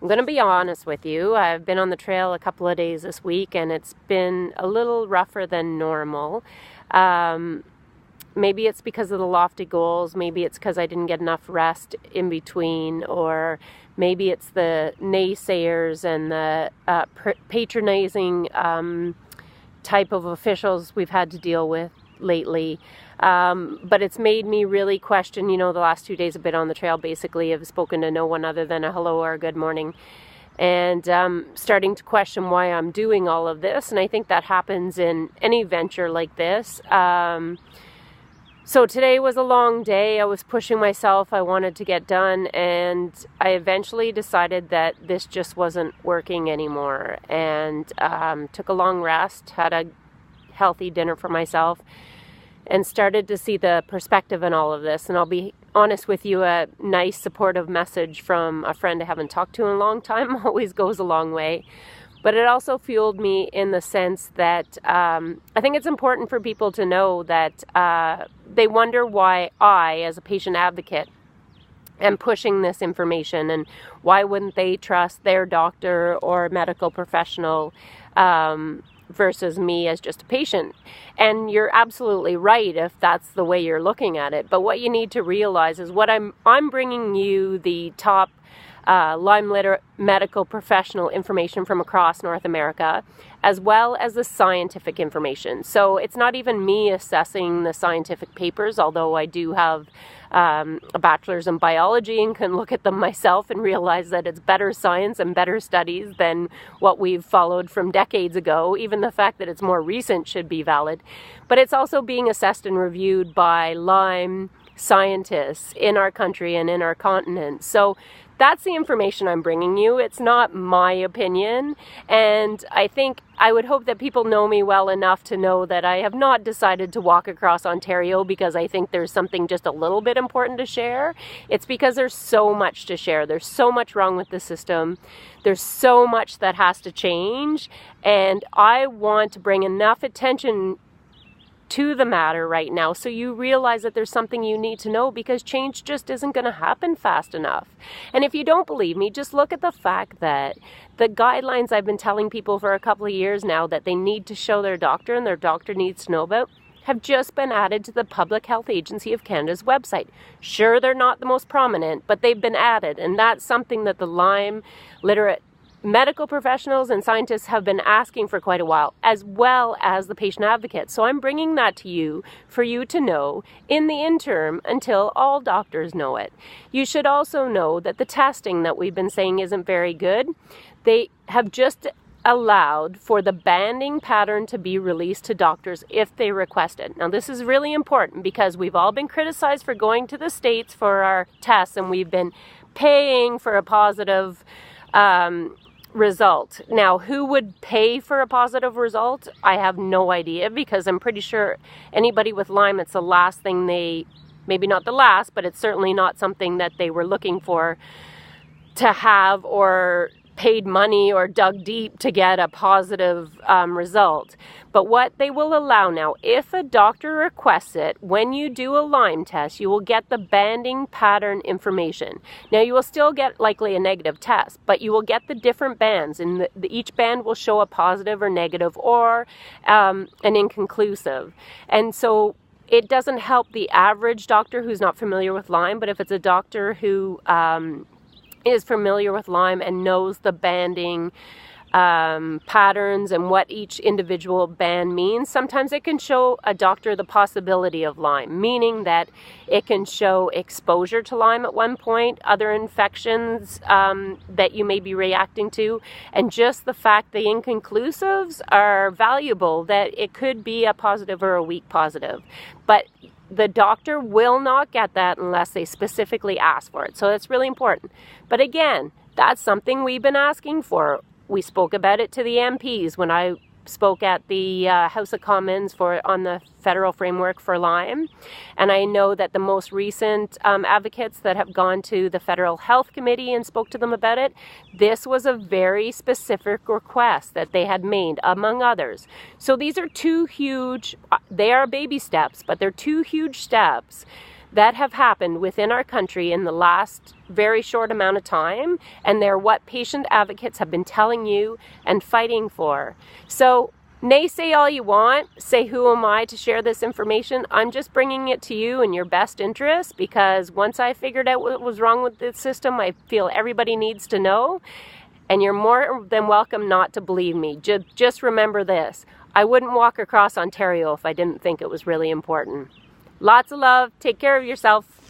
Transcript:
I'm going to be honest with you. I've been on the trail a couple of days this week, and it's been a little rougher than normal. Maybe it's because of the lofty goals. Maybe it's because I didn't get enough rest in between, or maybe it's the naysayers and the patronizing type of officials we've had to deal with lately. But it's made me really question, the last 2 days I've been on the trail, basically I've spoken to no one other than a hello or a good morning, and starting to question why I'm doing all of this. And I think that happens in any venture like this. So today was a long day. I was pushing myself. I wanted to get done, and I eventually decided that this just wasn't working anymore, and took a long rest, had a healthy dinner for myself, and started to see the perspective in all of this. And I'll be honest with you, a nice supportive message from a friend I haven't talked to in a long time always goes a long way. But it also fueled me in the sense that I think it's important for people to know that they wonder why I, as a patient advocate, am pushing this information, and why wouldn't they trust their doctor or medical professional versus me as just a patient. And you're absolutely right if that's the way you're looking at it. But what you need to realize is what I'm bringing you the top Lyme medical professional information from across North America, as well as the scientific information. So it's not even me assessing the scientific papers, although I do have a bachelor's in biology and can look at them myself and realize that it's better science and better studies than what we've followed from decades ago. Even the fact that it's more recent should be valid. But it's also being assessed and reviewed by Lyme scientists in our country and in our continent. So that's the information I'm bringing you. It's not my opinion. And I would hope that people know me well enough to know that I have not decided to walk across Ontario because I think there's something just a little bit important to share. It's because there's so much to share. There's so much wrong with the system. There's so much that has to change. And I want to bring enough attention to the matter right now so you realize that there's something you need to know, because change just isn't going to happen fast enough. And if you don't believe me, just look at the fact that the guidelines I've been telling people for a couple of years now that they need to show their doctor and their doctor needs to know about have just been added to the Public Health Agency of Canada's website. Sure, they're not the most prominent, but they've been added, and that's something that the Lyme literate medical professionals and scientists have been asking for quite a while, as well as the patient advocates. So I'm bringing that to you for you to know in the interim until all doctors know it. You should also know that the testing that we've been saying isn't very good. They have just allowed for the banding pattern to be released to doctors if they request it. Now, this is really important because we've all been criticized for going to the States for our tests, and we've been paying for a positive result. Now, who would pay for a positive result? I have no idea, because I'm pretty sure anybody with Lyme, it's the last thing maybe not the last, but it's certainly not something that they were looking for to have, or paid money or dug deep to get a positive result. But what they will allow now, if a doctor requests it, when you do a Lyme test, you will get the banding pattern information. Now, you will still get likely a negative test, but you will get the different bands, and each band will show a positive or negative or an inconclusive. And so it doesn't help the average doctor who's not familiar with Lyme, but if it's a doctor who is familiar with Lyme and knows the banding patterns and what each individual band means, sometimes it can show a doctor the possibility of Lyme, meaning that it can show exposure to Lyme at one point, other infections that you may be reacting to, and just the fact the inconclusives are valuable, that it could be a positive or a weak positive. But the doctor will not get that unless they specifically ask for it. So that's really important. But again, that's something we've been asking for. We spoke about it to the MPs when I spoke at the House of Commons on the federal framework for Lyme. And I know that the most recent advocates that have gone to the Federal Health Committee and spoke to them about it, this was a very specific request that they had made, among others. So these are two huge, they are baby steps, but they're two huge steps that have happened within our country in the last very short amount of time, and they're what patient advocates have been telling you and fighting for. So naysay all you want, say who am I to share this information? I'm just bringing it to you in your best interest, because once I figured out what was wrong with the system, I feel everybody needs to know, and you're more than welcome not to believe me. Just remember this, I wouldn't walk across Ontario if I didn't think it was really important. Lots of love, take care of yourself.